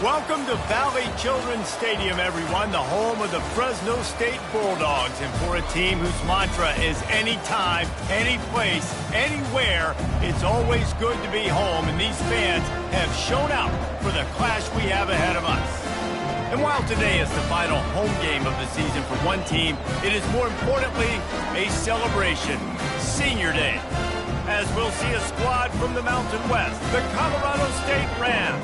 Welcome to Valley Children's Stadium, everyone, the home of the Fresno State Bulldogs. And for a team whose mantra is anytime, any place, anywhere, it's always good to be home. And these fans have shown out for the clash we have ahead of us. And while today is the final home game of the season for one team, it is more importantly a celebration, Senior Day. As we'll see a squad from the Mountain West, the Colorado State Rams,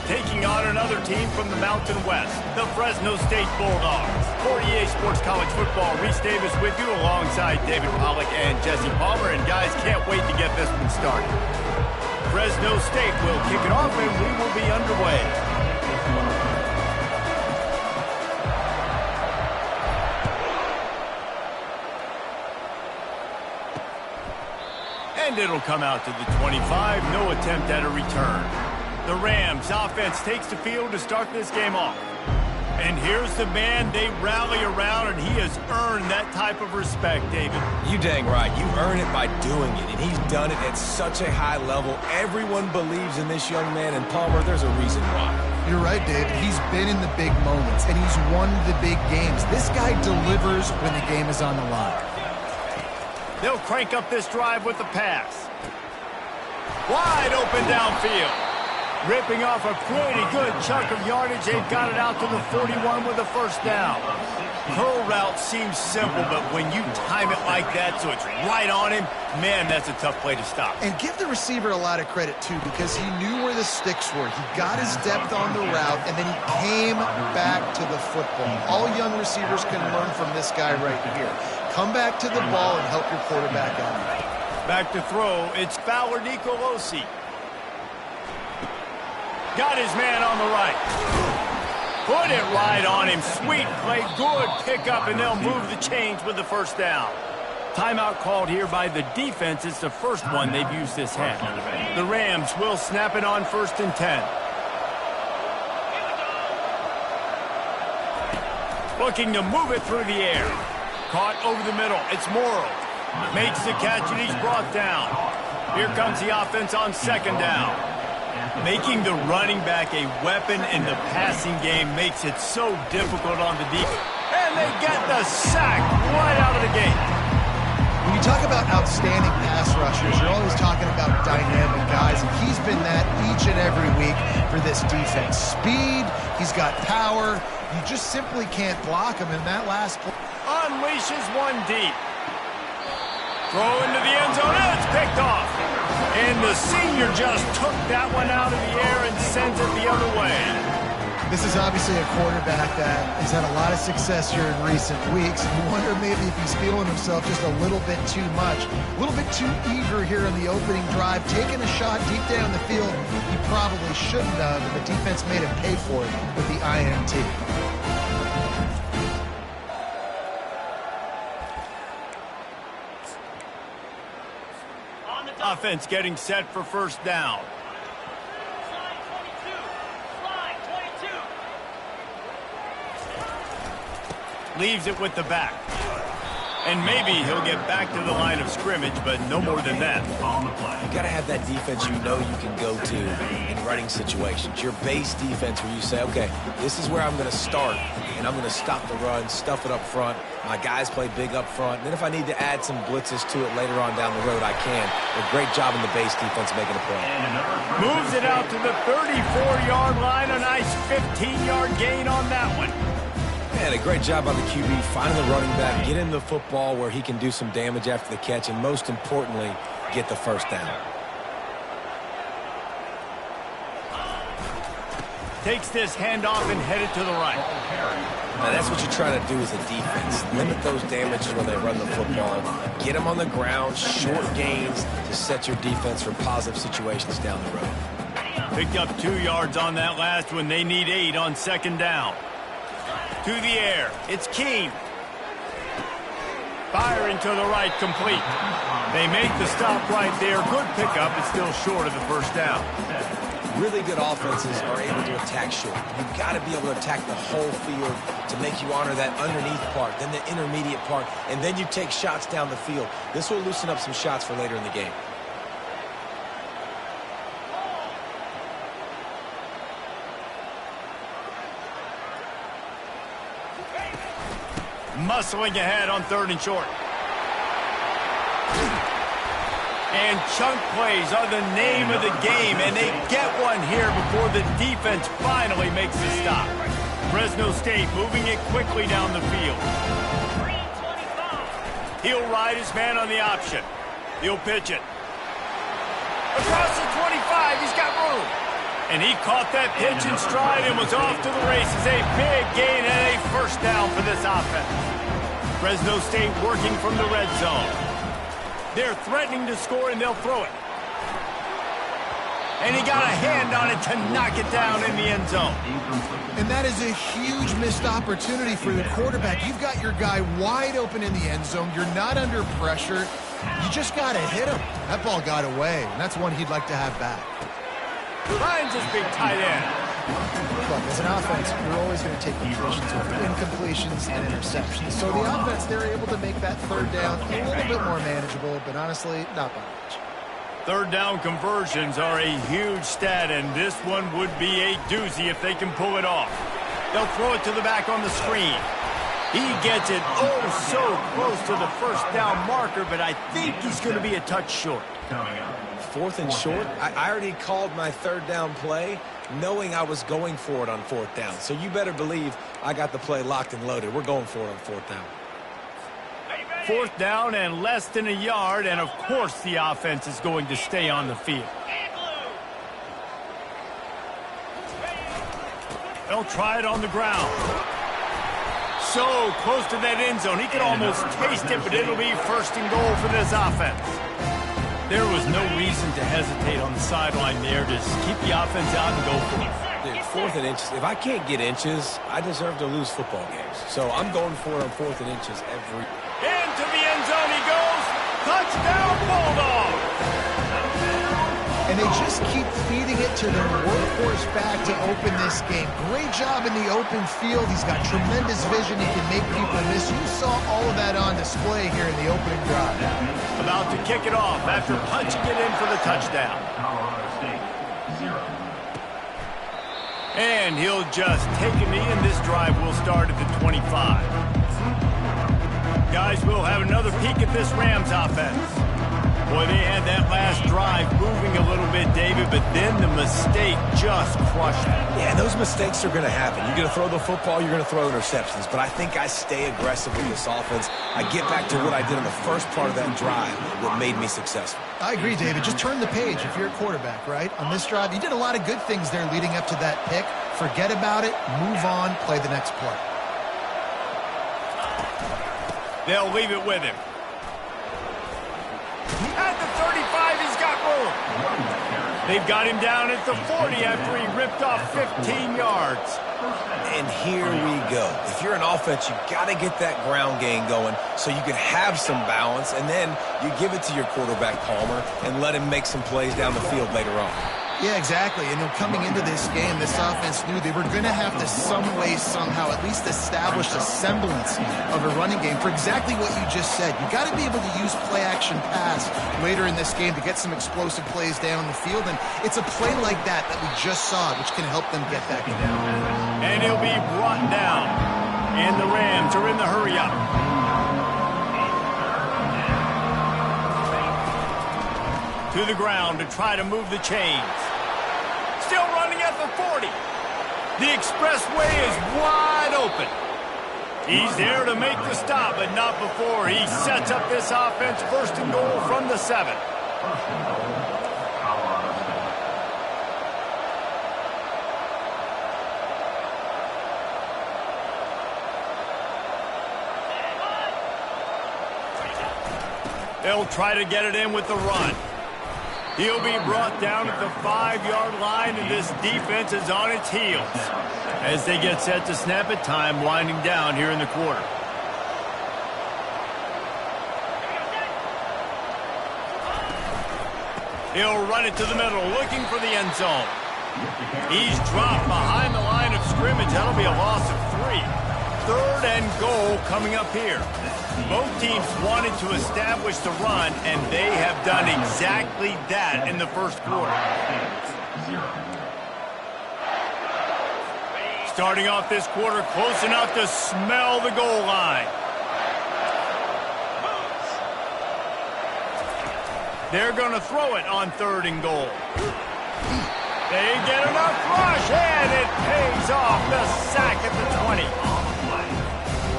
taking on another team from the Mountain West, the Fresno State Bulldogs. For EA Sports College Football, Reese Davis with you alongside David Pollack and Jesse Palmer. And guys, can't wait to get this one started. Fresno State will kick it off and we will be underway. And it'll come out to the 25, no attempt at a return. The Rams offense takes the field to start this game off. And here's the man they rally around, and he has earned that type of respect, David. You dang right. You earn it by doing it, and he's done it at such a high level. Everyone believes in this young man, and Palmer, there's a reason why. You're right, Dave. He's been in the big moments, and he's won the big games. This guy delivers when the game is on the line. They'll crank up this drive with the pass. Wide open downfield. Ripping off a pretty good chunk of yardage. They've got it out to the 41 with a first down. Curl route seems simple, but when you time it like that so it's right on him, man, that's a tough play to stop. And give the receiver a lot of credit, too, because he knew where the sticks were. He got his depth on the route, and then he came back to the football. All young receivers can learn from this guy right here. Come back to the ball and help your quarterback out. Back to throw, it's Fowler Nicolosi. Got his man on the right. Put it right on him. Sweet play, good pickup, and they'll move the chains with the first down. Timeout called here by the defense. It's the first one they've used this half. The Rams will snap it on 1st and 10. Looking to move it through the air. Caught over the middle. It's Morrow. Makes the catch, and he's brought down. Here comes the offense on 2nd down. Making the running back a weapon in the passing game makes it so difficult on the defense. And they get the sack right out of the gate. When you talk about outstanding pass rushers, you're always talking about dynamic guys, and he's been that each and every week for this defense. Speed, he's got power. You just simply can't block him in that last play. Unleashes one deep. Throw into the end zone, and it's picked off. And the senior just took that one out of the air and sends it the other way. This is obviously a quarterback that has had a lot of success here in recent weeks. You wonder maybe if he's feeling himself just a little bit too much, a little bit too eager here in the opening drive, taking a shot deep down the field he probably shouldn't have, and the defense made him pay for it with the INT. Offense getting set for 1st down. Leaves it with the back. And maybe he'll get back to the line of scrimmage, but no more than that. You got to have that defense you know you can go to in running situations. Your base defense where you say, okay, this is where I'm going to start, and I'm going to stop the run, stuff it up front. My guys play big up front. And then if I need to add some blitzes to it later on down the road, I can. A great job in the base defense making a play. Moves it out to the 34-yard line. A nice 15-yard gain on that one. And a great job by the QB finding the running back, get him the football where he can do some damage after the catch, and most importantly, get the first down. Takes this handoff and headed to the right. Now that's what you're trying to do as a defense. Limit those damages when they run the football. Get them on the ground, short gains to set your defense for positive situations down the road. Picked up 2 yards on that last one. They need 8 on 2nd down. To the air, it's Keene. Firing to the right, complete. They make the stop right there. Good pickup, but still short of the first down. Really good offenses are able to attack short. You've got to be able to attack the whole field to make you honor that underneath part, then the intermediate part, and then you take shots down the field. This will loosen up some shots for later in the game. Muscling ahead on 3rd and short. And chunk plays are the name of the game, and they get one here before the defense finally makes the stop. Fresno State moving it quickly down the field. He'll ride his man on the option. He'll pitch it. Across the 25, he's got room. And he caught that pitch in stride and was off to the races. A big gain and a first down for this offense. Fresno State working from the red zone. They're threatening to score, and they'll throw it. And he got a hand on it to knock it down in the end zone. And that is a huge missed opportunity for the quarterback. You've got your guy wide open in the end zone. You're not under pressure. You just got to hit him. That ball got away, and that's one he'd like to have back. Finds his big tight end. Look, as an offense, you're always going to take completions over incompletions and interceptions. So the offense, they're able to make that 3rd down a little bit more manageable, but honestly, not by much. 3rd down conversions are a huge stat, and this one would be a doozy if they can pull it off. They'll throw it to the back on the screen. He gets it so close to the first down marker, but I think he's going to be a touch short. 4th and short? I already called my 3rd down play, knowing I was going for it on 4th down. So you better believe I got the play locked and loaded. We're going for it on 4th down. 4th down and less than a yard, and of course the offense is going to stay on the field. They'll try it on the ground. So close to that end zone. He could almost taste it, but it'll be 1st and goal for this offense. There was no reason to hesitate on the sideline there. Just keep the offense out and go for it. Dude, 4th and inches. If I can't get inches, I deserve to lose football games. So I'm going for it on 4th and inches every. Into the end zone he goes. Touchdown, Bulldog. And they just keep feeding it to their workhorse back to open this game. Great job in the open field. He's got tremendous vision. He can make people miss. You saw all of that on display here in the opening drive. About to kick it off after punching it in for the touchdown. And he'll just take a knee, and this drive will start at the 25. Guys, we'll have another peek at this Rams offense. Boy, they had that last drive moving a little bit, David, but then the mistake just crushed it. Yeah, those mistakes are going to happen. You're going to throw the football, you're going to throw interceptions. But I think I stay aggressive with this offense. I get back to what I did in the first part of that drive that made me successful. I agree, David. Just turn the page if you're a quarterback, right? On this drive, you did a lot of good things there leading up to that pick. Forget about it, move on, play the next play. They'll leave it with him. At the 35, he's got room. They've got him down at the 40 after he ripped off 15 yards. And here we go. If you're an offense, you got to get that ground game going so you can have some balance, and then you give it to your quarterback, Palmer, and let him make some plays down the field later on. Yeah, exactly. And coming into this game, this offense knew they were going to have to some way, somehow, at least establish a semblance of a running game for exactly what you just said. You got to be able to use play-action pass later in this game to get some explosive plays down the field. And it's a play like that we just saw, which can help them get back down. And he'll be brought down. And the Rams are in the hurry-up. To the ground to try to move the chains. Still running at the 40. The expressway is wide open. He's there to make the stop, but not before he sets up this offense 1st and goal from the 7. They'll try to get it in with the run. He'll be brought down at the 5-yard line, and this defense is on its heels as they get set to snap it. Time winding down here in the quarter. He'll run it to the middle, looking for the end zone. He's dropped behind the line of scrimmage. That'll be a loss of 3. 3rd and goal coming up here. Both teams wanted to establish the run, and they have done exactly that in the first quarter. Starting off this quarter close enough to smell the goal line. They're going to throw it on 3rd and goal. They get enough rush, and it pays off. The sack at the 20.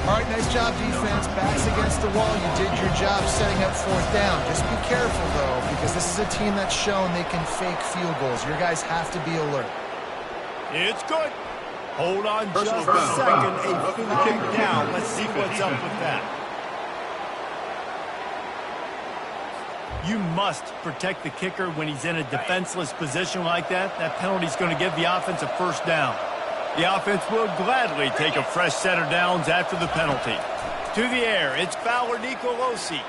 All right, nice job, defense. Backs against the wall. You did your job setting up 4th down. Just be careful, though, because this is a team that's shown they can fake field goals. Your guys have to be alert. It's good. Hold on just a second. A flag down. Let's see what's up with that. You must protect the kicker when he's in a defenseless position like that. That penalty's going to give the offense a 1st down. The offense will gladly take a fresh set of downs after the penalty. To the air, it's Fowler Nicolosi.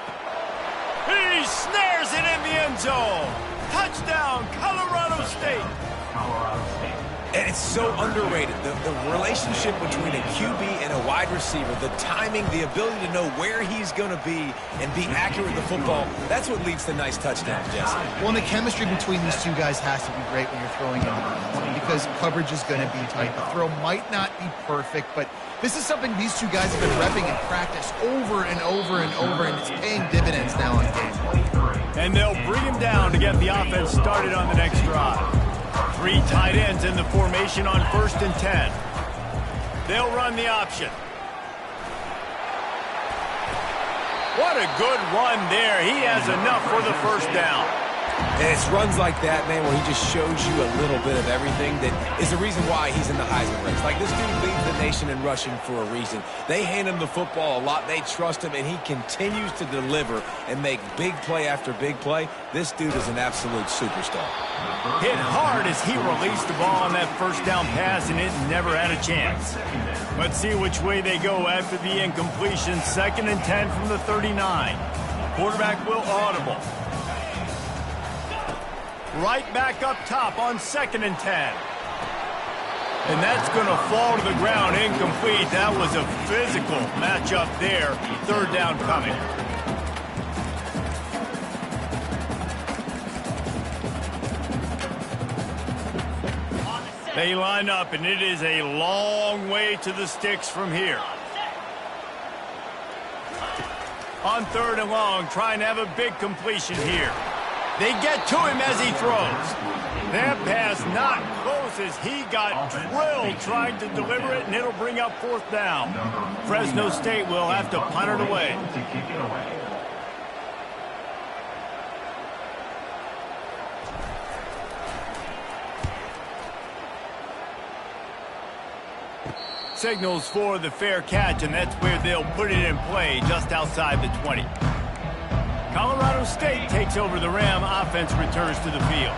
He snares it in the end zone. Touchdown, Colorado State. And it's so underrated. The relationship between a QB and a wide receiver, the timing, the ability to know where he's going to be and be accurate with the football, that's what leads to nice touchdowns, Jesse. Well, and the chemistry between these two guys has to be great when you're throwing into the end zone because coverage is going to be tight. The throw might not be perfect, but this is something these two guys have been repping in practice over and over and over, and it's paying dividends now on game. And they'll bring him down to get the offense started on the next drive. 3 tight ends in the formation on 1st and 10. They'll run the option. What a good run there. He has enough for the 1st down. And it's runs like that, man, where he just shows you a little bit of everything that is the reason why he's in the Heisman race. Like, this dude leads the nation in rushing for a reason. They hand him the football a lot. They trust him, and he continues to deliver and make big play after big play. This dude is an absolute superstar. Hit hard as he released the ball on that 1st down pass, and it never had a chance. Let's see which way they go after the incompletion. 2nd and 10 from the 39. Quarterback will audible. Right back up top on 2nd and 10. And that's going to fall to the ground incomplete. That was a physical matchup there. 3rd down coming. They line up, and it is a long way to the sticks from here. On 3rd and long, trying to have a big completion here. They get to him as he throws. That pass not close as he got drilled trying to deliver it, and it'll bring up 4th down. Fresno State will have to punt it away. Signals for the fair catch, and that's where they'll put it in play, just outside the 20. Colorado State takes over the Ram. Offense returns to the field.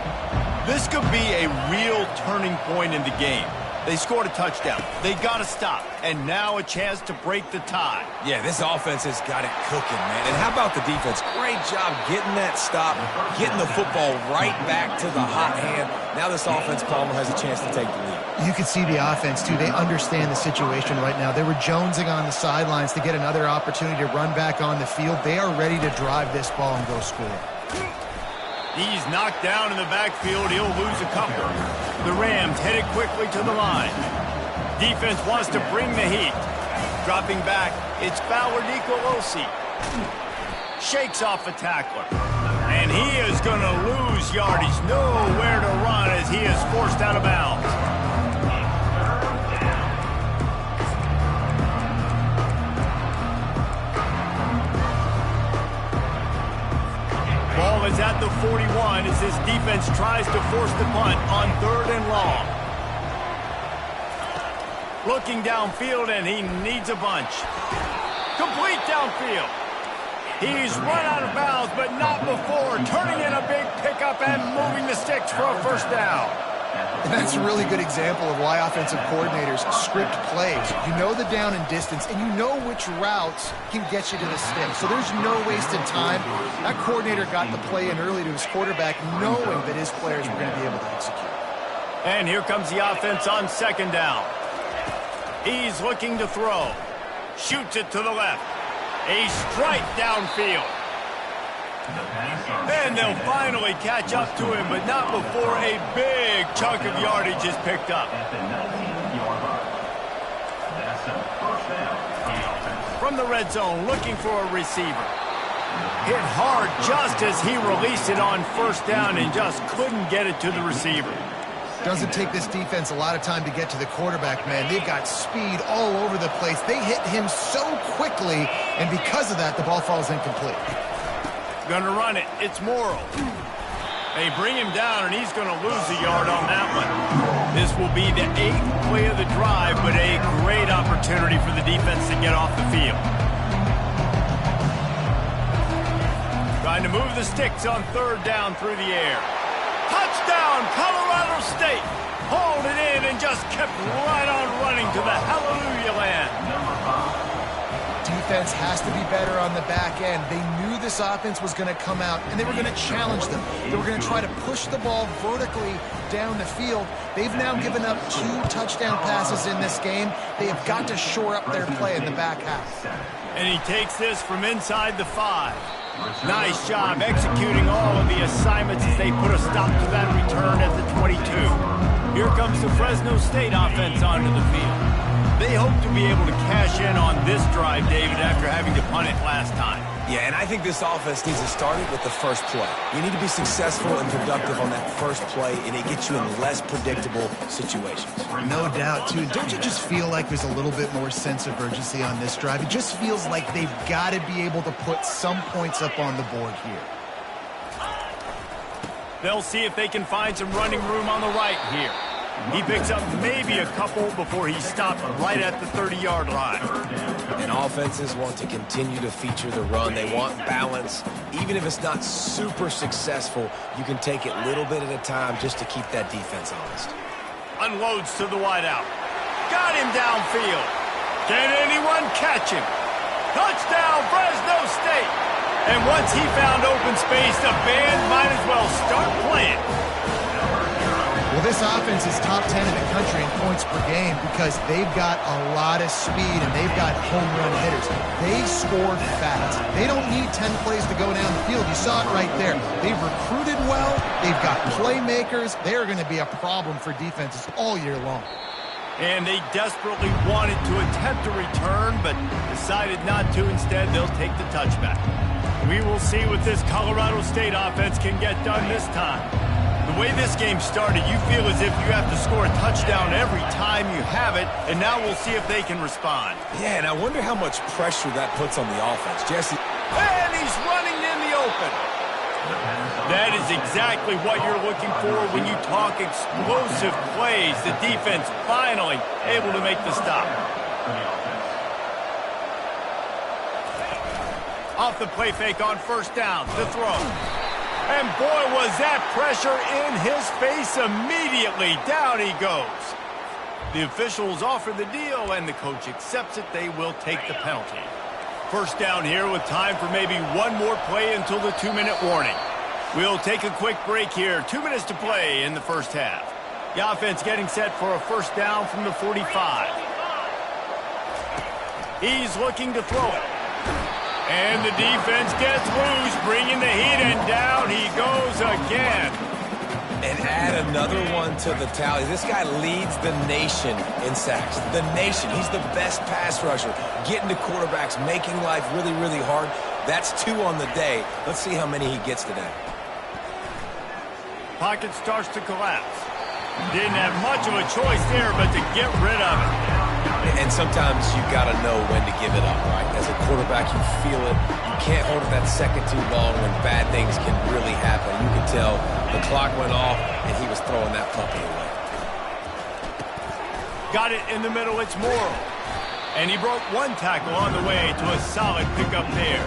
This could be a real turning point in the game. They scored a touchdown. They got to stop. And now a chance to break the tie. Yeah, this offense has got it cooking, man. And how about the defense? Great job getting that stop, getting the football right back to the hot hand. Now this offense, Palmer, has a chance to take the lead. You can see the offense, too. They understand the situation right now. They were jonesing on the sidelines to get another opportunity to run back on the field. They are ready to drive this ball and go score. He's knocked down in the backfield. He'll lose a couple. The Rams headed quickly to the line. Defense wants to bring the heat. Dropping back, it's Fowler Nicolosi. Shakes off a tackler. And he is going to lose yardage. Nowhere to run as he is forced out of bounds. Ball is at the 41 as this defense tries to force the punt on 3rd and long. Looking downfield, and he needs a bunch. Complete downfield. He's run out of bounds, but not before turning in a big pickup and moving the sticks for a 1st down. And that's a really good example of why offensive coordinators script plays. You know the down and distance, and you know which routes can get you to the stick. So there's no wasted time. That coordinator got the play in early to his quarterback, knowing that his players were going to be able to execute. And here comes the offense on 2nd down. He's looking to throw. Shoots it to the left. A strike downfield. And they'll finally catch up to him, but not before a big chunk of yardage is picked up. From the red zone, looking for a receiver. Hit hard just as he released it on first down and just couldn't get it to the receiver. Doesn't take this defense a lot of time to get to the quarterback, man. They've got speed all over the place. They hit him so quickly, and because of that, the ball falls incomplete. Gonna run it. It's Morrow. They bring him down, and he's going to lose a yard on that one. This will be the 8th play of the drive, but a great opportunity for the defense to get off the field. Trying to move the sticks on third down through the air. Touchdown, Colorado State. Hauled it in and just kept right on running to the hallelujah land. Defense has to be better on the back end. They knew this offense was going to come out, and they were going to challenge them. They were going to try to push the ball vertically down the field. They've now given up 2 touchdown passes in this game. They have got to shore up their play in the back half. And he takes this from inside the 5. Nice job executing all of the assignments as they put a stop to that return at the 22. Here comes the Fresno State offense onto the field. They hope to be able to cash in on this drive, David, after having to punt it last time. Yeah, and I think this offense needs to start it with the first play. You need to be successful and productive on that first play, and it gets you in less predictable situations. No doubt, too. Don't you just feel like there's a little bit more sense of urgency on this drive? It just feels like they've got to be able to put some points up on the board here. They'll see if they can find some running room on the right here. He picks up maybe a couple before he stopped right at the 30-yard line. And offenses want to continue to feature the run. They want balance. Even if it's not super successful, you can take it little bit at a time just to keep that defense honest. Unloads to the wideout. Got him downfield. Can anyone catch him? Touchdown, Fresno State. And once he found open space, the band might as well start playing. Well, this offense is top 10 in the country in points per game because they've got a lot of speed and they've got home run hitters. They score fast. They don't need 10 plays to go down the field. You saw it right there. They've recruited well. They've got playmakers. They're going to be a problem for defenses all year long. And they desperately wanted to attempt a return, but decided not to. Instead, they'll take the touchback. We will see what this Colorado State offense can get done this time. The way this game started, you feel as if you have to score a touchdown every time you have it, and now we'll see if they can respond. Yeah, and I wonder how much pressure that puts on the offense. Jesse. And he's running in the open. That is exactly what you're looking for when you talk explosive plays. The defense finally able to make the stop. Off the play fake on first down, the throw. And boy, was that pressure in his face immediately. Down he goes. The officials offer the deal, and the coach accepts it. They will take the penalty. First down here with time for maybe one more play until the 2-minute warning. We'll take a quick break here. 2 minutes to play in the first half. The offense getting set for a first down from the 45. He's looking to throw it. And the defense gets loose, bringing the heat, and down he goes again. And add another one to the tally. This guy leads the nation in sacks. The nation. He's the best pass rusher. Getting to quarterbacks, making life really, really hard. That's 2 on the day. Let's see how many he gets today. Pocket starts to collapse. Didn't have much of a choice there, but to get rid of it. And sometimes you got to know when to give it up, right? As a quarterback, you feel it. You can't hold it that second too long when bad things can really happen. You can tell the clock went off, and he was throwing that puppy away. Got it in the middle. It's Morrow. And he broke one tackle on the way to a solid pickup there.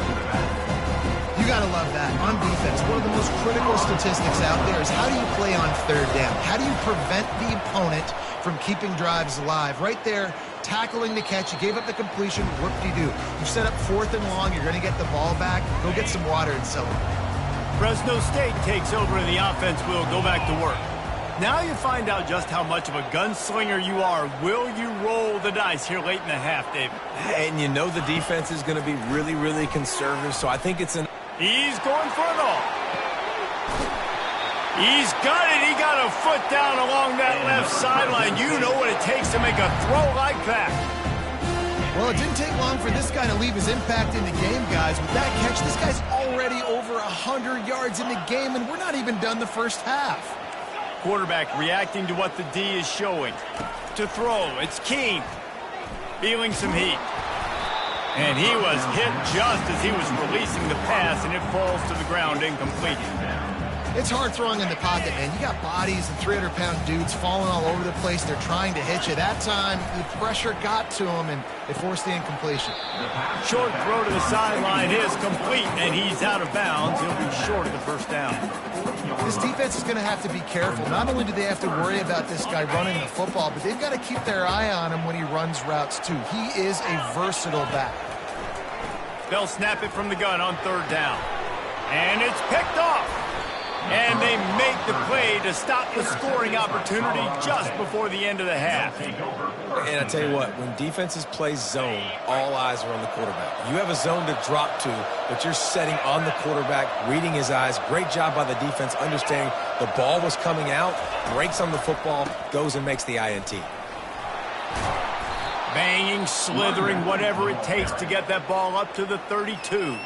You got to love that. On defense, one of the most critical statistics out there is how do you play on third down? How do you prevent the opponent from keeping drives alive? Right there, tackling the catch. You gave up the completion. Whoop-de-doo. You set up 4th and long. You're going to get the ball back. Go get some water and celebrate. Fresno State takes over and the offense will go back to work. Now you find out just how much of a gunslinger you are. Will you roll the dice here late in the half, David? And you know the defense is going to be really, really conservative, so I think it's an... He's going for it all. He's got it. He got a foot down along that left sideline. You know what it takes to make a throw like that. Well, it didn't take long for this guy to leave his impact in the game, guys. With that catch, this guy's already over 100 yards in the game, and we're not even done the first half. Quarterback reacting to what the D is showing. To throw, it's King. Feeling some heat. And he was hit just as he was releasing the pass, and it falls to the ground incomplete. It's hard throwing in the pocket, man. You got bodies and 300-pound dudes falling all over the place. They're trying to hit you. That time, the pressure got to him, and it forced the incompletion. Short throw to the sideline is complete, and he's out of bounds. He'll be short of the first down. This defense is going to have to be careful. Not only do they have to worry about this guy running the football, but they've got to keep their eye on him when he runs routes, too. He is a versatile back. They'll snap it from the gun on third down. And it's picked off. And they make the play to stop the scoring opportunity just before the end of the half. And I tell you what, when defenses play zone, all eyes are on the quarterback. You have a zone to drop to, but you're setting on the quarterback, reading his eyes. Great job by the defense, understanding the ball was coming out, breaks on the football, goes and makes the INT. Banging, slithering, whatever it takes to get that ball up to the 32.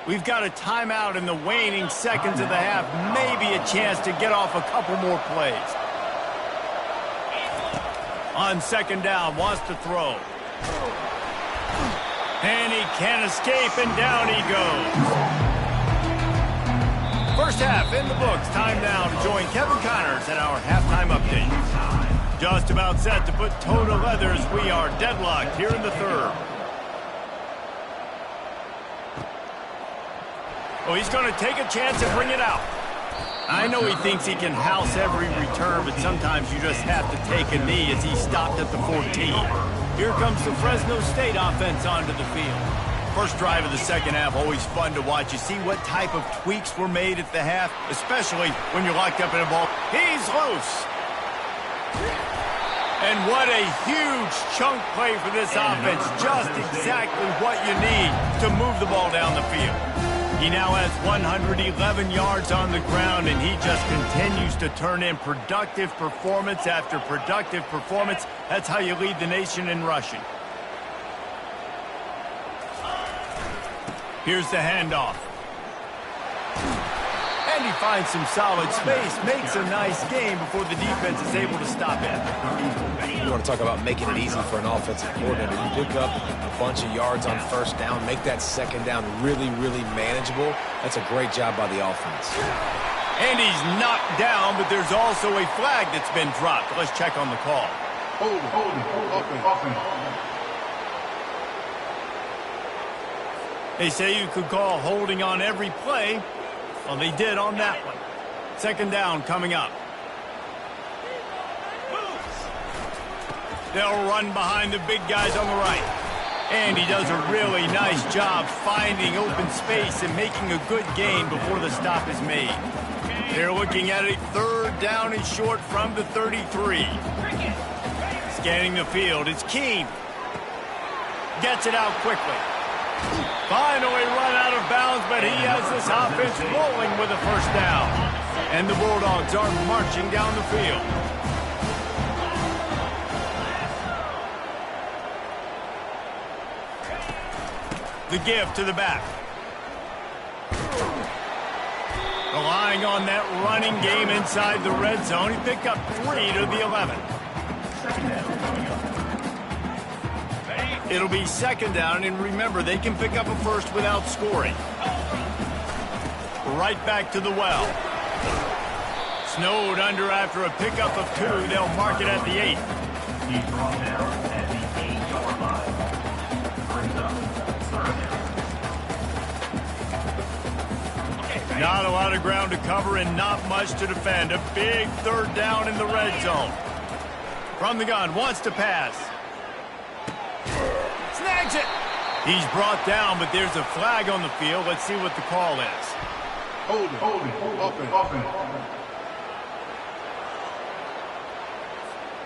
We've got a timeout in the waning seconds of the half. Maybe a chance to get off a couple more plays. On second down, wants to throw. And he can't escape, and down he goes. First half in the books. Time now to join Kevin Connors at our halftime update. Just about set to put toe to leather as we are deadlocked here in the third. Oh, he's going to take a chance and bring it out. I know he thinks he can house every return, but sometimes you just have to take a knee as he stopped at the 14. Here comes the Fresno State offense onto the field. First drive of the second half, always fun to watch. You see what type of tweaks were made at the half, especially when you're locked up in a ball. He's loose. And what a huge chunk play for this offense. Just exactly what you need to move the ball down the field. He now has 111 yards on the ground, and he just continues to turn in productive performance after productive performance. That's how you lead the nation in rushing. Here's the handoff. And he finds some solid space, makes a nice game before the defense is able to stop it. You want to talk about making it easy for an offensive coordinator. You pick up a bunch of yards on first down, make that second down really, really manageable. That's a great job by the offense. And he's knocked down, but there's also a flag that's been dropped. Let's check on the call. They say you could call holding on every play. Well, they did on that one. Second down coming up. They'll run behind the big guys on the right. And he does a really nice job finding open space and making a good gain before the stop is made. They're looking at a third down and short from the 33. Scanning the field, it's Keene. Gets it out quickly. Finally run out of bounds, but he has this offense rolling with a first down. And the Bulldogs are marching down the field. The give to the back. Relying on that running game inside the red zone. He picked up 3 to the 11. It'll be second down, and remember, they can pick up a first without scoring. Right back to the well. Snowed under after a pickup of 2. They'll mark it at the 8. Not a lot of ground to cover and not much to defend. A big third down in the red zone. From the gun, wants to pass. Snags it. He's brought down, but there's a flag on the field. Let's see what the call is. Hold it.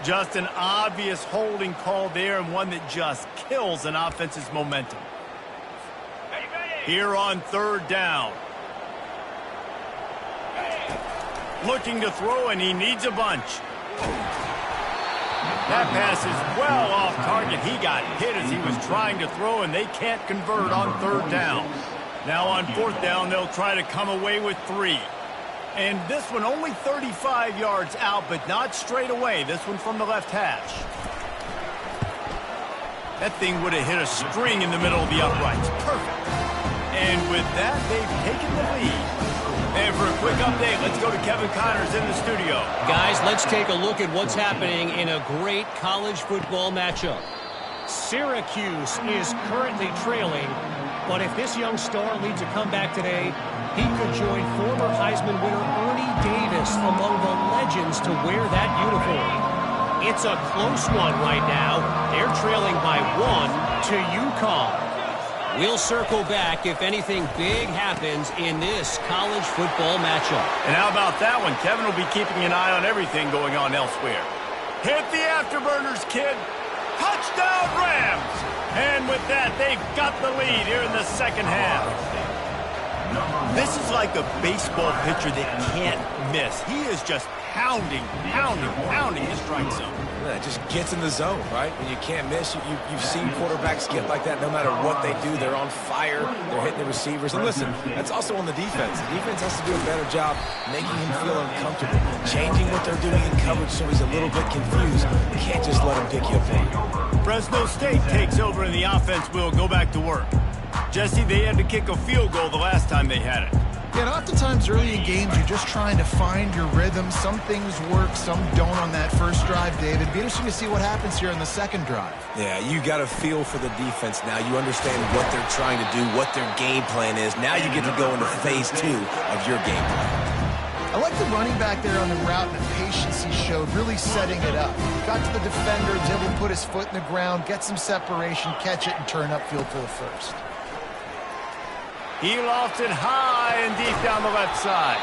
Just an obvious holding call there, and one that just kills an offense's momentum. Here on third down. Looking to throw, and he needs a bunch. That pass is well off target. He got hit as he was trying to throw, and they can't convert on 3rd down. Now on 4th down, they'll try to come away with 3. And this one only 35 yards out, but not straight away. This one from the left hash. That thing would have hit a string in the middle of the uprights. Perfect. And with that, they've taken the lead. And for a quick update, let's go to Kevin Connors in the studio. Guys, let's take a look at what's happening in a great college football matchup. Syracuse is currently trailing, but if this young star leads a comeback today, he could join former Heisman winner Ernie Davis among the legends to wear that uniform. It's a close one right now. They're trailing by 1 to UConn. We'll circle back if anything big happens in this college football matchup. And how about that one? Kevin will be keeping an eye on everything going on elsewhere. Hit the afterburners, kid. Touchdown, Rams! And with that, they've got the lead here in the second half. This is like a baseball pitcher that can't miss. He is just pounding the strike zone. Yeah, it just gets in the zone, right? When you can't miss, you've seen quarterbacks get like that no matter what they do. They're on fire. They're hitting the receivers. And listen, that's also on the defense. The defense has to do a better job making him feel uncomfortable, changing what they're doing in coverage so he's a little bit confused. You can't just let him pick you apart. Fresno State takes over and the offense will go back to work. Jesse, they had to kick a field goal the last time they had it. Yeah, and oftentimes early in games, you're just trying to find your rhythm. Some things work, some don't on that first drive, David. Be interesting to see what happens here in the second drive. Yeah, you got a feel for the defense now. You understand what they're trying to do, what their game plan is. Now you get to go into phase 2 of your game plan. I like the running back there on the route and the patience he showed, really setting it up. Got to the defender, was able to put his foot in the ground, get some separation, catch it, and turn upfield for the first. He lofts it high and deep down the left side.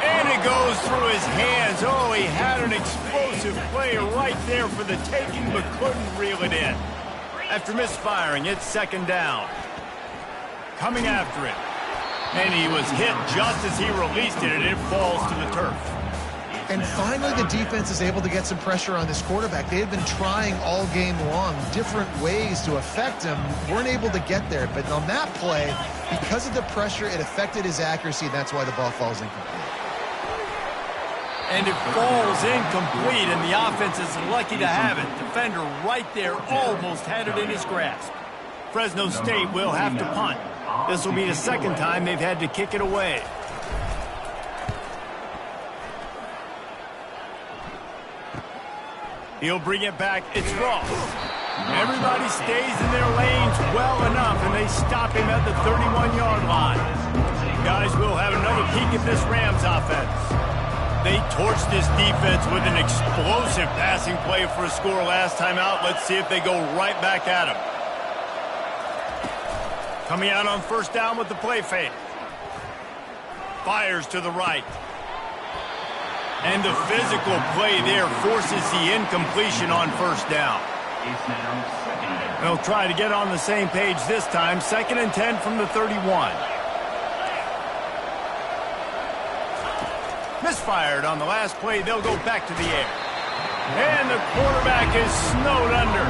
And it goes through his hands. Oh, he had an explosive play right there for the taking, but couldn't reel it in. After misfiring, it's second down. Coming after it. And he was hit just as he released it, and it falls to the turf. And finally, the defense is able to get some pressure on this quarterback. They had been trying all game long different ways to affect him. Weren't able to get there. But on that play, because of the pressure, it affected his accuracy, and that's why the ball falls incomplete. And it falls incomplete, and the offense is lucky to have it. Defender right there almost had it in his grasp. Fresno State will have to punt. This will be the second time they've had to kick it away. He'll bring it back. It's Ross. Everybody stays in their lanes well enough, and they stop him at the 31-yard line. Guys, we'll have another peek at this Rams offense. They torched this defense with an explosive passing play for a score last time out. Let's see if they go right back at him. Coming out on first down with the play fake. Fires to the right. And the physical play there forces the incompletion on first down. They'll try to get on the same page this time. 2nd and 10 from the 31. Misfired on the last play. They'll go back to the air. And the quarterback is snowed under.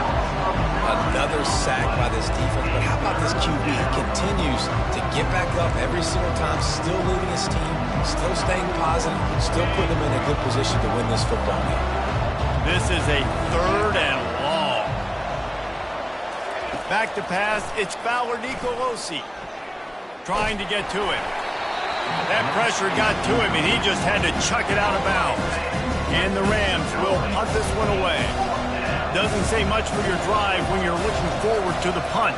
Another sack by this defense. But how about this QB? Continues to get back up every single time, still leading his team, still staying positive, still putting him in a good position to win this football game. This is a 3rd and long. Back to pass. It's Fowler Nicolosi trying to get to him. That pressure got to him, and he just had to chuck it out of bounds. And the Rams will punt this one away. Doesn't say much for your drive when you're looking forward to the punt.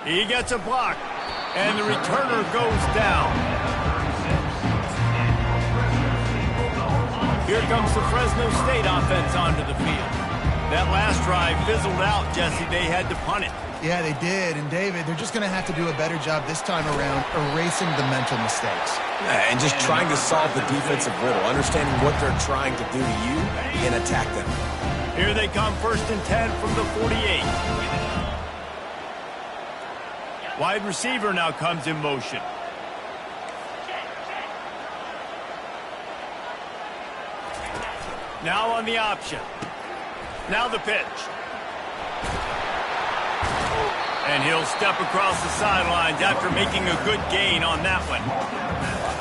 He gets a block, and the returner goes down. Here comes the Fresno State offense onto the field. That last drive fizzled out, Jesse. They had to punt it. Yeah, they did. And, David, they're just going to have to do a better job this time around erasing the mental mistakes. And just trying to solve the defensive riddle, understanding what they're trying to do to you and attack them. Here they come, 1st and 10 from the 48. Wide receiver now comes in motion. Now on the option. Now the pitch. And he'll step across the sidelines after making a good gain on that one.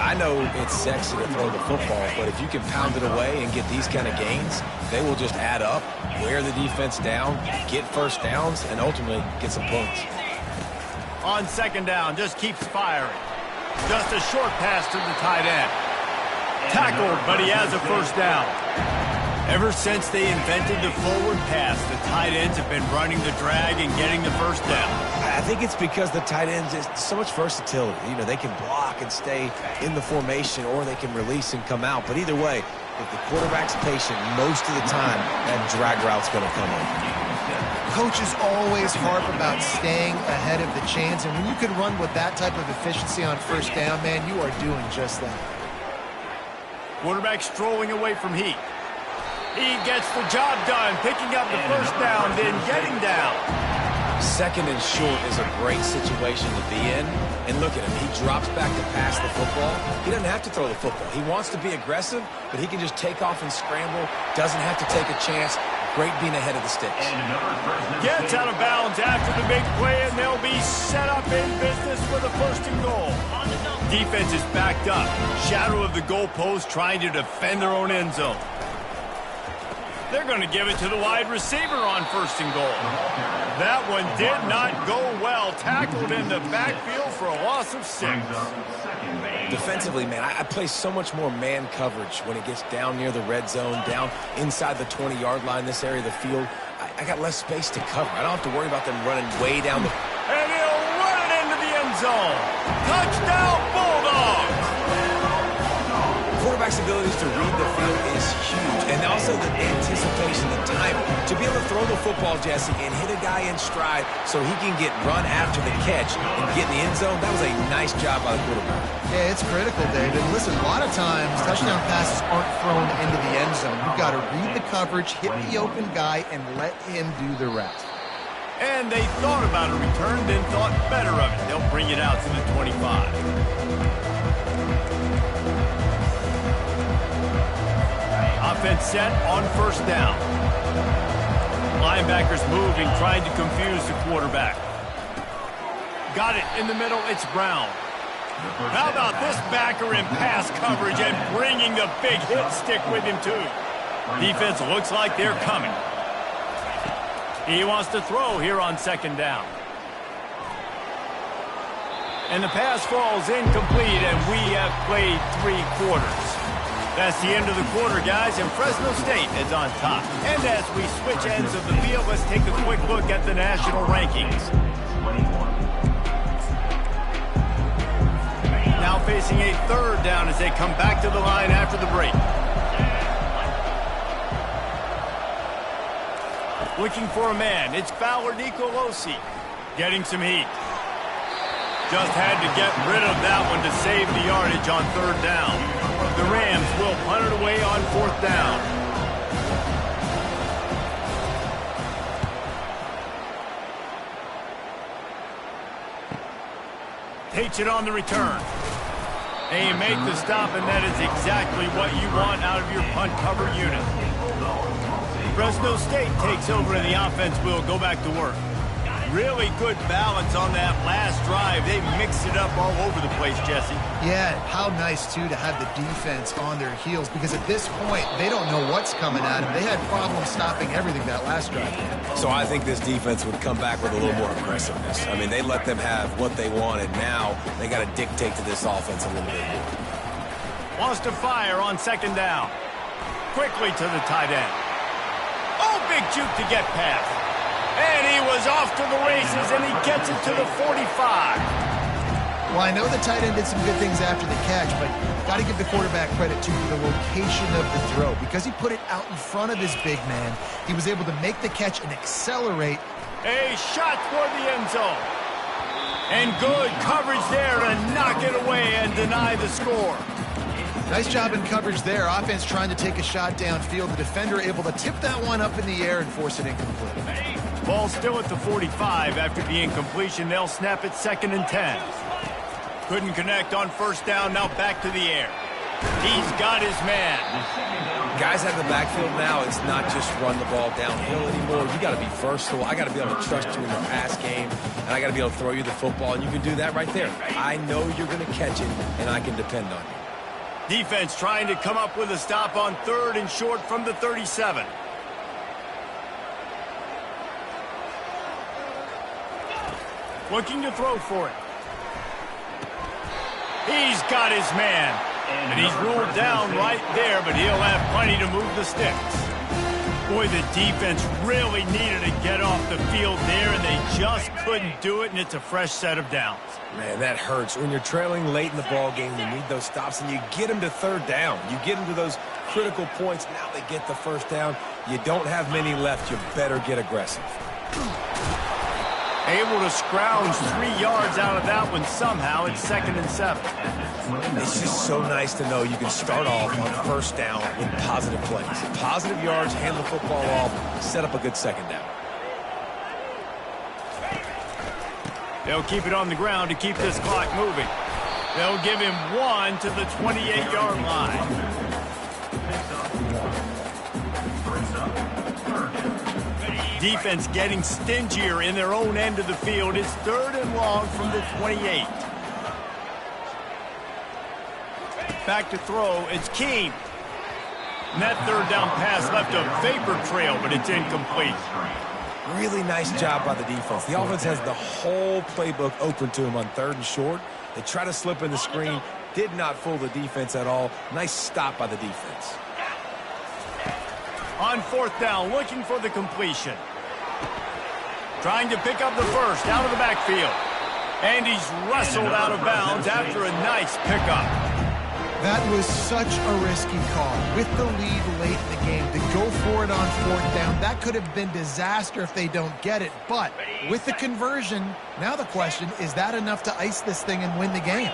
I know it's sexy to throw the football, but if you can pound it away and get these kind of gains, they will just add up, wear the defense down, get first downs, and ultimately get some points. On second down, just keeps firing. Just a short pass to the tight end. Tackled, but he has a first down. Ever since they invented the forward pass, the tight ends have been running the drag and getting the first down. I think it's because the tight ends is so much versatility. You know, they can block and stay in the formation, or they can release and come out. But either way, if the quarterback's patient, most of the time, that drag route's going to come in. Coaches always harp about staying ahead of the chains, and when you can run with that type of efficiency on first down, man, you are doing just that. Quarterback strolling away from heat. He gets the job done, picking up the first down, then getting down. Second and short is a great situation to be in. And look at him. He drops back to pass the football. He doesn't have to throw the football. He wants to be aggressive, but he can just take off and scramble. Doesn't have to take a chance. Great being ahead of the sticks. Gets out of bounds after the big play, and they'll be set up in business with a first and goal. Defense is backed up. Shadow of the goalpost trying to defend their own end zone. They're going to give it to the wide receiver on first and goal. That one did not go well. Tackled in the backfield for a loss of 6. Defensively, man, I play so much more man coverage when it gets down near the red zone, down inside the 20-yard line, this area of the field. I got less space to cover. I don't have to worry about them running way down the... And he'll run it into the end zone. Touchdown, Bulldogs! Quarterback's abilities to read the field is huge, and also the anticipation, the time to be able to throw the football, Jesse, and hit a guy in stride so he can get run after the catch and get in the end zone. That was a nice job by the quarterback. Yeah, it's critical, David. Listen, a lot of times touchdown passes aren't thrown into the end zone. You've got to read the coverage, hit the open guy, and let him do the rest. And they thought about a return, then thought better of it. They'll bring it out to the 25. Offense set on first down. Linebackers moving, trying to confuse the quarterback. Got it in the middle, it's Brown. How about this backer in pass coverage and bringing the big hit stick with him too? Defense looks like they're coming. He wants to throw here on second down. And the pass falls incomplete, and we have played 3 quarters. That's the end of the quarter, guys, and Fresno State is on top. And as we switch ends of the field, let's take a quick look at the national rankings. Now facing a third down as they come back to the line after the break. Looking for a man, it's Fowler Nicolosi getting some heat. Just had to get rid of that one to save the yardage on third down. The Rams will punt it away on fourth down. Takes it on the return. They make the stop, and that is exactly what you want out of your punt cover unit. Fresno State takes over, and the offense will go back to work. Really good balance on that last drive. They mixed it up all over the place, Jesse. Yeah, how nice, too, to have the defense on their heels, because at this point, they don't know what's coming at them. They had problems stopping everything that last drive. So I think this defense would come back with a little more aggressiveness. I mean, they let them have what they wanted. Now they got to dictate to this offense a little bit more. Wants to fire on second down. Quickly to the tight end. Oh, big juke to get past. And he was off to the races, and he gets it to the 45. Well, I know the tight end did some good things after the catch, but got to give the quarterback credit, too, for the location of the throw. Because he put it out in front of his big man, he was able to make the catch and accelerate. A shot toward the end zone. And good coverage there to knock it away and deny the score. Nice job in coverage there. Offense trying to take a shot downfield. The defender able to tip that one up in the air and force it incomplete. Ball still at the 45 after the incompletion. They'll snap it 2nd and 10. Couldn't connect on first down. Now back to the air. He's got his man. Guys out of the backfield now, it's not just run the ball downhill anymore. You got to be versatile. I got to be able to trust you in the pass game, and I got to be able to throw you the football, and you can do that right there. I know you're going to catch it, and I can depend on you. Defense trying to come up with a stop on 3rd and short from the 37. Looking to throw for it. He's got his man. And he's ruled down right there, but he'll have plenty to move the sticks. Boy, the defense really needed to get off the field there, and they just couldn't do it, and it's a fresh set of downs. Man, that hurts. When you're trailing late in the ball game, you need those stops, and you get them to 3rd down. You get them to those critical points. Now they get the 1st down. You don't have many left. You better get aggressive. Able to scrounge 3 yards out of that one somehow. It's 2nd and 7. It's just so nice to know you can start off on 1st down with positive plays. Positive yards, hand the football off, set up a good 2nd down. They'll keep it on the ground to keep this clock moving. They'll give him 1 to the 28-yard line. Defense getting stingier in their own end of the field. It's 3rd and long from the 28. Back to throw. It's Keene. And that 3rd down pass left a vapor trail, but it's incomplete. Really nice job by the defense. The offense has the whole playbook open to him on 3rd and short. They try to slip in the screen. Did not fool the defense at all. Nice stop by the defense. On 4th down, looking for the completion. Trying to pick up the 1st out of the backfield. And he's wrestled out of bounds after a nice pickup. That was such a risky call. With the lead late in the game, to go for it on 4th down, that could have been disaster if they don't get it. But with the conversion, now the question, is that enough to ice this thing and win the game?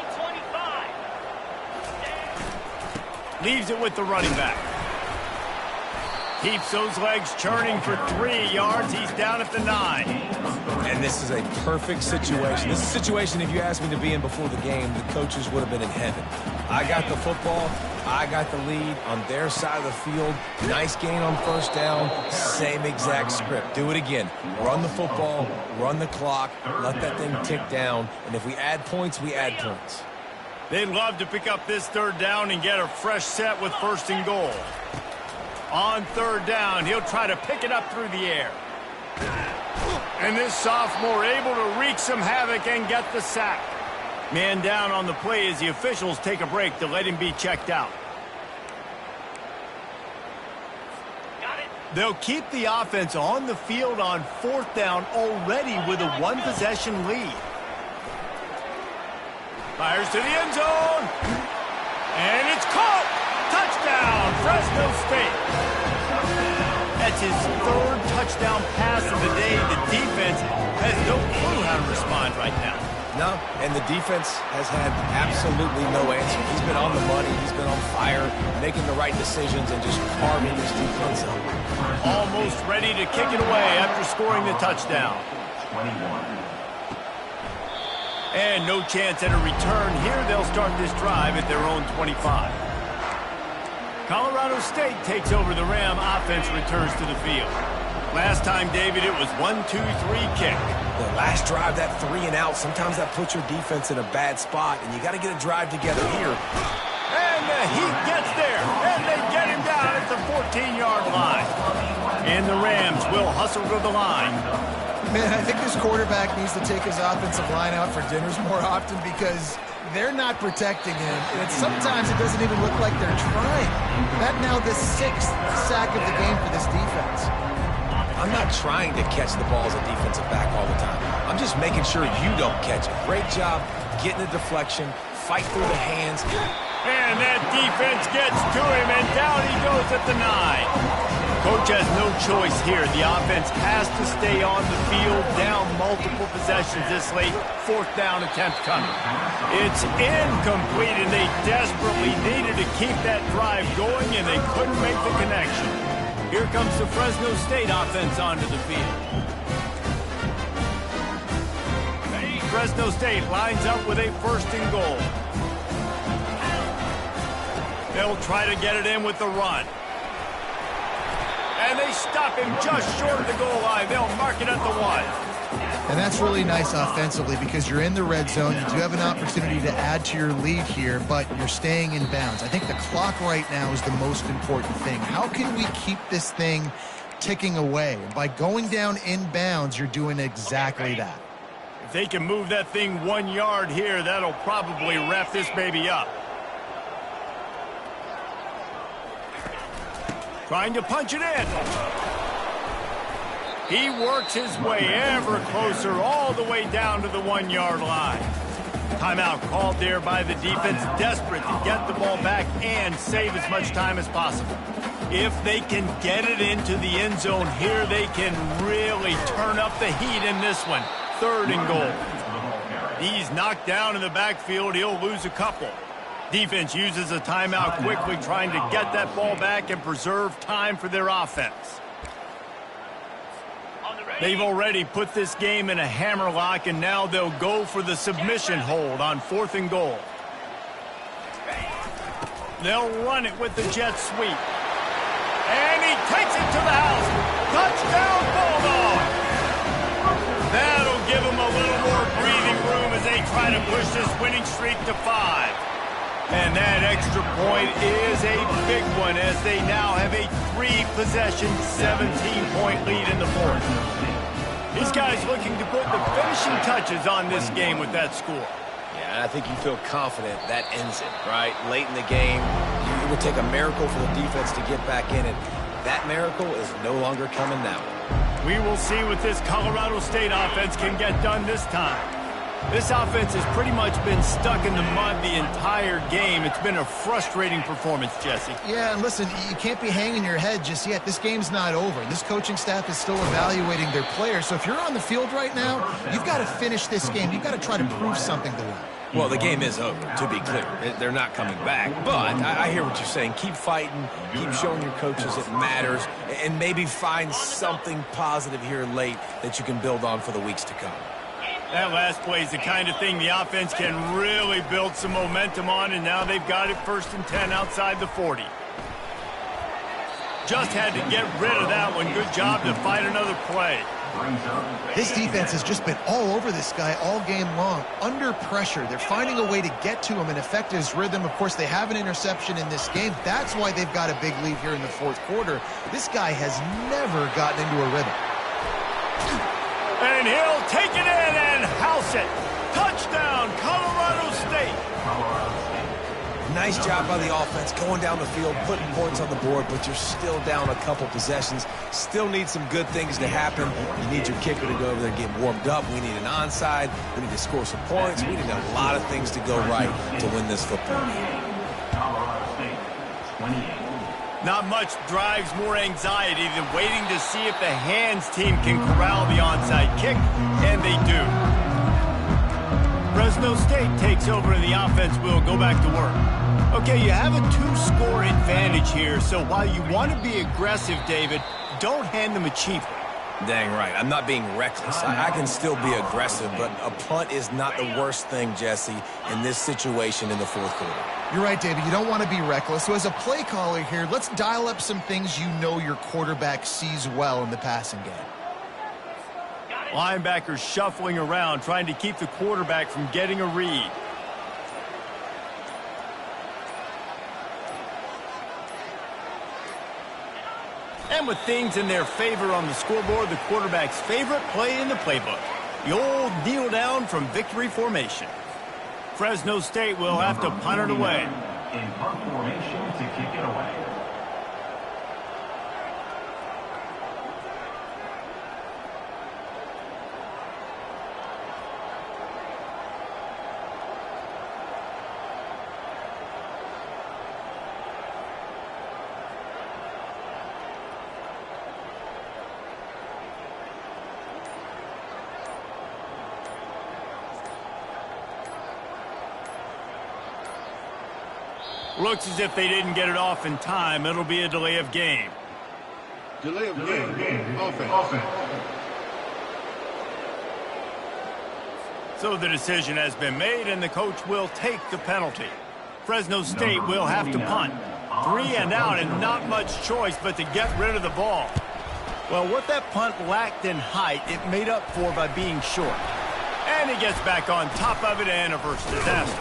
Leaves it with the running back. Keeps those legs churning for 3 yards. He's down at the 9. And this is a perfect situation. This is a situation, if you asked me to be in before the game, the coaches would have been in heaven. I got the football. I got the lead on their side of the field. Nice gain on 1st down. Same exact script. Do it again. Run the football. Run the clock. Let that thing tick down. And if we add points, we add points. They'd love to pick up this 3rd down and get a fresh set with 1st and goal. On 3rd down, he'll try to pick it up through the air. And this sophomore able to wreak some havoc and get the sack. Man down on the play as the officials take a break to let him be checked out. They'll keep the offense on the field on 4th down already with a 1-possession lead. Fires to the end zone. And it's caught. Touchdown, Fresno State. That's his 3rd touchdown pass of the day. The defense has no clue how to respond right now. No, and the defense has had absolutely no answer. He's been on the money. He's been on fire, making the right decisions and just carving this defense up. Almost ready to kick it away after scoring the touchdown. 21. And no chance at a return here. They'll start this drive at their own 25. Colorado State takes over the Ram. Offense returns to the field. Last time, David, it was 1-2-3 kick. The last drive, that 3 and out, sometimes that puts your defense in a bad spot, and you got to get a drive together here. And the Heat gets there, and they get him down at the 14-yard line. And the Rams will hustle to the line. Man, I think this quarterback needs to take his offensive line out for dinners more often because they're not protecting him. And sometimes it doesn't even look like they're trying. That now the 6th sack of the game for this defense. I'm not trying to catch the ball as a defensive back all the time. I'm just making sure you don't catch it. Great job getting the deflection, fight through the hands. And that defense gets to him, and down he goes at the 9. Coach has no choice here. The offense has to stay on the field, down multiple possessions this late. 4th down attempt coming. It's incomplete, and they desperately needed to keep that drive going, and they couldn't make the connection. Here comes the Fresno State offense onto the field. Fresno State lines up with a 1st and goal. They'll try to get it in with the run. And they stop him just short of the goal line. They'll mark it at the 1. And that's really nice offensively because you're in the red zone. You do have an opportunity to add to your lead here, but you're staying in bounds. I think the clock right now is the most important thing. How can we keep this thing ticking away? And by going down in bounds, you're doing exactly that. If they can move that thing 1 yard here, that'll probably wrap this baby up. Trying to punch it in. He works his way ever closer all the way down to the 1 yard line. Timeout called there by the defense, desperate to get the ball back and save as much time as possible. If they can get it into the end zone here, they can really turn up the heat in this one. 3rd and goal. He's knocked down in the backfield. He'll lose a couple. Defense uses a timeout quickly, trying to get that ball back and preserve time for their offense. They've already put this game in a hammerlock, and now they'll go for the submission hold on 4th and goal. They'll run it with the jet sweep. And he takes it to the house. Touchdown, Bulldog! That'll give them a little more breathing room as they try to push this winning streak to 5. And that extra point is a big one as they now have a 3-possession, 17-point lead in the 4th. These guys looking to put the finishing touches on this game with that score. Yeah, I think you feel confident that ends it, right? Late in the game, it would take a miracle for the defense to get back in it. That miracle is no longer coming now. We will see what this Colorado State offense can get done this time. This offense has pretty much been stuck in the mud the entire game. It's been a frustrating performance, Jesse. Yeah, and listen, you can't be hanging your head just yet. This game's not over. This coaching staff is still evaluating their players. So if you're on the field right now, you've got to finish this game. You've got to try to prove something to them. Well, the game is over, to be clear. They're not coming back. But I hear what you're saying. Keep fighting. Keep showing your coaches it matters. And maybe find something positive here late that you can build on for the weeks to come. That last play is the kind of thing the offense can really build some momentum on, and now they've got it 1st and 10 outside the 40. Just had to get rid of that one. Good job to fight another play. This defense has just been all over this guy all game long. Under pressure. They're finding a way to get to him and affect his rhythm. Of course, they have an interception in this game. That's why they've got a big lead here in the 4th quarter. This guy has never gotten into a rhythm. And he'll take it in and house it. Touchdown, Colorado State. Nice job by the offense going down the field, putting points on the board, but you're still down a couple possessions. Still need some good things to happen. You need your kicker to go over there and get warmed up. We need an onside. We need to score some points. We need a lot of things to go right to win this football game. Colorado State, 28. Not much drives more anxiety than waiting to see if the hands team can corral the onside kick, and they do. Fresno State takes over and the offense will go back to work. Okay, you have a 2-score advantage here, so while you want to be aggressive, David, don't hand them a cheap one. Dang right. I'm not being reckless. I can still be aggressive, but a punt is not the worst thing, Jesse, in this situation in the 4th quarter. You're right, David. You don't want to be reckless. So as a play caller here, let's dial up some things you know your quarterback sees well in the passing game. Linebackers shuffling around, trying to keep the quarterback from getting a read. And with things in their favor on the scoreboard, the quarterback's favorite play in the playbook. The old kneel down from victory formation. Fresno State will have to punt it away. In punt formation to kick it away. Looks as if they didn't get it off in time. It'll be a delay of game. Delay of game. Offense. So the decision has been made, and the coach will take the penalty. Fresno State will have to punt. 3 and out and not much choice but to get rid of the ball. Well, what that punt lacked in height, it made up for by being short. And he gets back on top of it and averts disaster.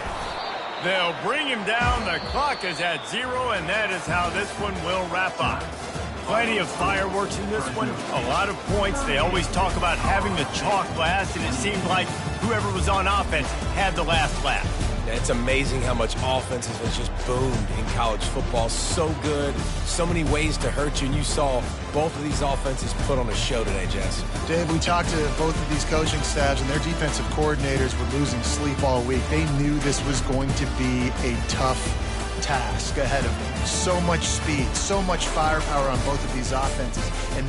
They'll bring him down. The clock is at 0, and that is how this one will wrap up. Plenty of fireworks in this one, a lot of points. They always talk about having the chalk last, and it seemed like whoever was on offense had the last laugh. It's amazing how much offense has just boomed in college football. So good, so many ways to hurt you, and you saw both of these offenses put on a show today, Jess. Dave, we talked to both of these coaching staffs, and their defensive coordinators were losing sleep all week. They knew this was going to be a tough task ahead of them. So much speed, so much firepower on both of these offenses. And